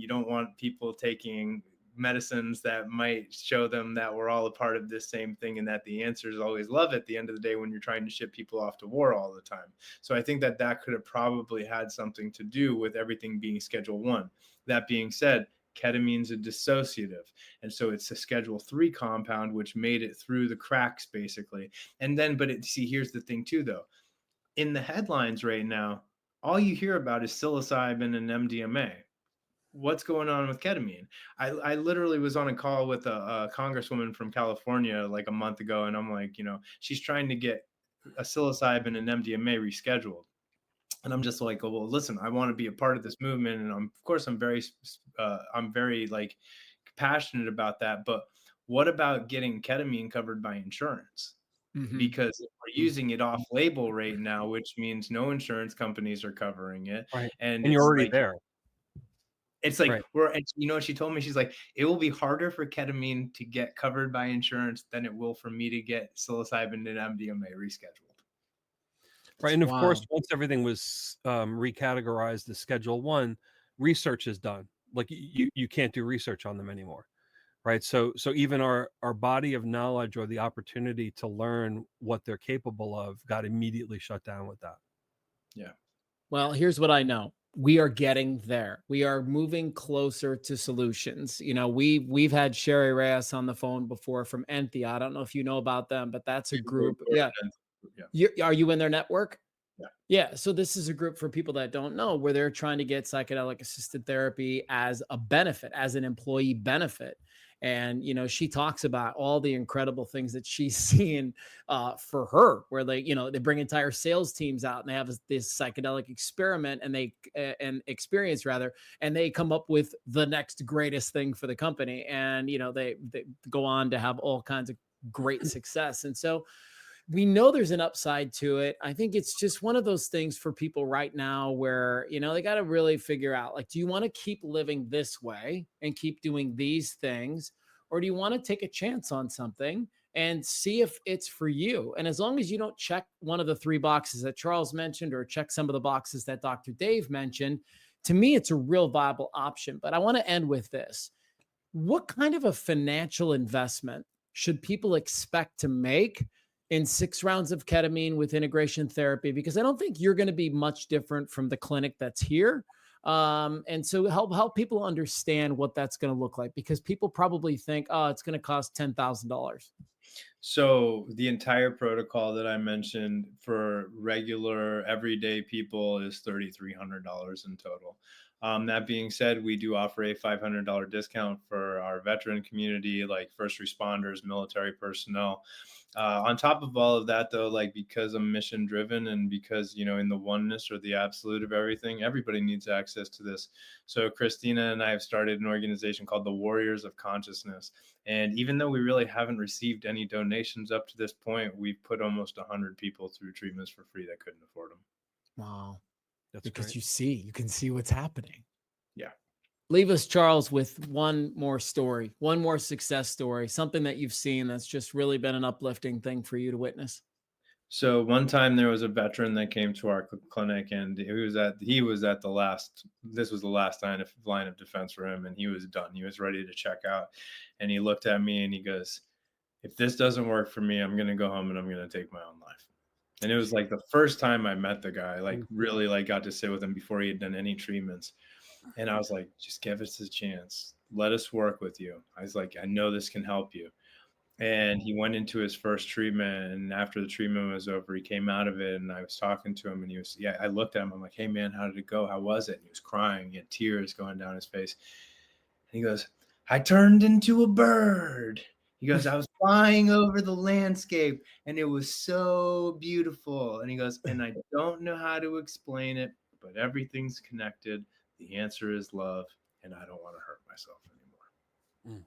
don't want people taking medicines that might show them that we're all a part of this same thing, and that the answer is always love at the end of the day when you're trying to ship people off to war all the time. So I think that could have probably had something to do with everything being Schedule 1. That being said, ketamine's a dissociative, and so it's a Schedule 3 compound, which made it through the cracks basically. And then see, here's the thing too though, in the headlines right now, all you hear about is psilocybin and MDMA. What's going on with ketamine? I literally was on a call with a congresswoman from California like a month ago, and I'm like, she's trying to get a psilocybin and MDMA rescheduled. And I'm just like, oh, well, listen, I want to be a part of this movement, and of course, I'm very like passionate about that. But what about getting ketamine covered by insurance? Hmm. Because if we're Mm, using it off label right now, which means no insurance companies are covering it, right. and And you're already there. it's like Right. we're and you know what she told me? She's like, it will be harder for ketamine to get covered by insurance than it will for me to get psilocybin and MDMA rescheduled. Right. It's And of course, wild. once everything was recategorized as Schedule 1, research is done. Like you can't do research on them anymore. Right. So even our body of knowledge or the opportunity to learn what they're capable of got immediately shut down with that. Yeah. Well, here's what I know. We are getting there. We are moving closer to solutions. We've had Sherry Reyes on the phone before from Enthea. I don't know if you know about them, but that's a group. Yeah. Yeah. Are you in their network? Yeah. Yeah, so this is a group for people that don't know where they're trying to get psychedelic assisted therapy as a benefit, as an employee benefit. And she talks about all the incredible things that she's seeing for her, where they bring entire sales teams out and they have this psychedelic experiment and and experience rather, and they come up with the next greatest thing for the company, and they go on to have all kinds of great success. And so we know there's an upside to it. I think it's just one of those things for people right now where, they got to really figure out, like, do you want to keep living this way and keep doing these things? Or do you want to take a chance on something and see if it's for you? And as long as you don't check one of the three boxes that Charles mentioned or check some of the boxes that Dr. Dave mentioned, to me, it's a real viable option. But I want to end with this. What kind of a financial investment should people expect to make in 6 rounds of ketamine with integration therapy? Because I don't think you're going to be much different from the clinic that's here. And so help people understand what that's going to look like, because people probably think, oh, it's going to cost $10,000. So the entire protocol that I mentioned for regular everyday people is $3,300 in total. That being said, we do offer a $500 discount for our veteran community, like first responders, military personnel. On top of all of that, though, like because I'm mission driven and because, in the oneness or the absolute of everything, everybody needs access to this. So Christina and I have started an organization called the Warriors of Consciousness. And even though we really haven't received any donations up to this point, we've put almost 100 people through treatments for free that couldn't afford them. Wow. That's Because great. you can see what's happening. Yeah. Leave us, Charles, with one more story, one more success story, something that you've seen that's just really been an uplifting thing for you to witness. So one time there was a veteran that came to our clinic, and he was at the last. This was the last line of defense for him, and he was done. He was ready to check out, and he looked at me and he goes, "If this doesn't work for me, I'm gonna go home and I'm gonna take my own life." And it was like the first time I met the guy, like Mm. really like got to sit with him before he had done any treatments. And I was like, just give us a chance. Let us work with you. I was like, I know this can help you. And he went into his first treatment. And after the treatment was over, he came out of it. And I was talking to him and I looked at him. I'm like, hey, man, how did it go? How was it? And he was crying. He had tears going down his face. And he goes, I turned into a bird. He goes, I was flying over the landscape and it was so beautiful. And he goes, and I don't know how to explain it, but everything's connected. The answer is love. And I don't want to hurt myself anymore. Mm.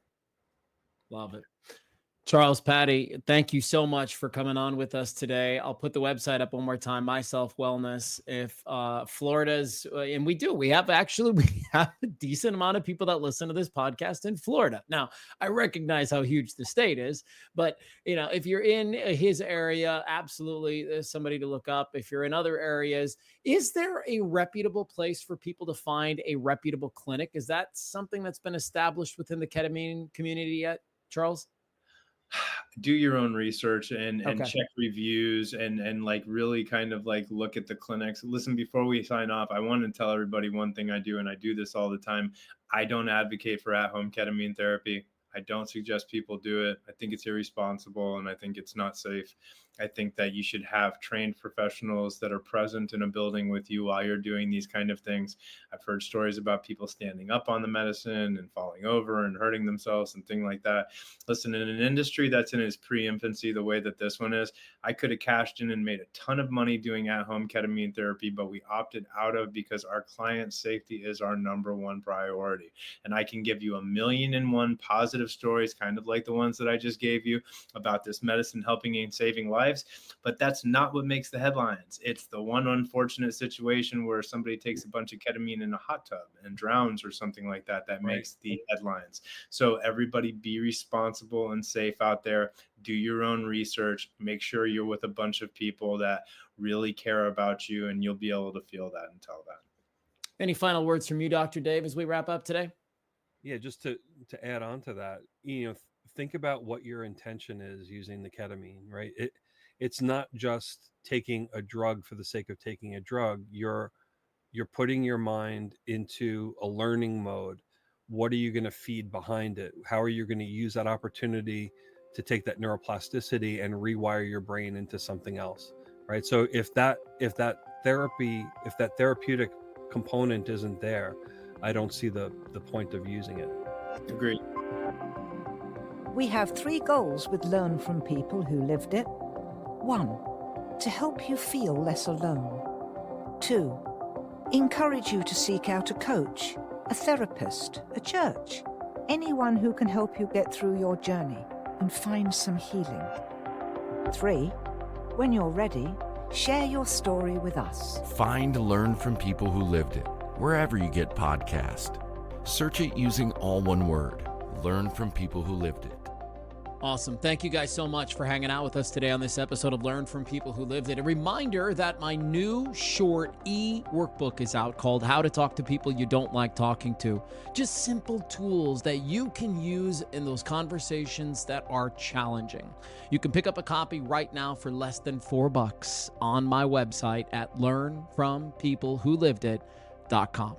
Love it. Charles, Patti, thank you so much for coming on with us today. I'll put the website up one more time, Myself Wellness. If Florida's, and we have a decent amount of people that listen to this podcast in Florida. Now, I recognize how huge the state is, but if you're in his area, absolutely, there's somebody to look up. If you're in other areas, is there a reputable place for people to find a reputable clinic? Is that something that's been established within the ketamine community yet, Charles? Do your own research and Okay. check reviews and like really kind of like look at the clinics. Listen, before we sign off, I want to tell everybody one thing I do, and I do this all the time. I don't advocate for at-home ketamine therapy. I don't suggest people do it. I think it's irresponsible and I think it's not safe. I think that you should have trained professionals that are present in a building with you while you're doing these kind of things. I've heard stories about people standing up on the medicine and falling over and hurting themselves and things like that. Listen, in an industry that's in its pre-infancy, the way that this one is, I could have cashed in and made a ton of money doing at-home ketamine therapy, but we opted out of because our client safety is our number one priority. And I can give you 1,000,001 positive stories, kind of like the ones that I just gave you, about this medicine helping and saving lives. But that's not what makes the headlines. It's the one unfortunate situation where somebody takes a bunch of ketamine in a hot tub and drowns or something like that that makes the headlines. So everybody be responsible and safe out there. Do your own research. Make sure you're with a bunch of people that really care about you, and you'll be able to feel that and tell that. Any final words from you, Dr. Dave, as we wrap up today? Yeah, just to add on to that, think about what your intention is using the ketamine, right? It's not just taking a drug for the sake of taking a drug. You're putting your mind into a learning mode. What are you going to feed behind it? How are you going to use that opportunity to take that neuroplasticity and rewire your brain into something else, right? So if that therapeutic component isn't there, I don't see the point of using it. Agreed. We have 3 goals with Learn from People Who Lived It. 1. To help you feel less alone. 2. Encourage you to seek out a coach, a therapist, a church, anyone who can help you get through your journey and find some healing. 3. When you're ready, share your story with us. Find Learn from People Who Lived It wherever you get podcasts. Search it using all one word. Learn from People Who Lived It. Awesome. Thank you guys so much for hanging out with us today on this episode of Learn from People Who Lived It. A reminder that my new short e-workbook is out called How to Talk to People You Don't Like Talking to. Just simple tools that you can use in those conversations that are challenging. You can pick up a copy right now for less than $4 on my website at learnfrompeoplewholivedit.com.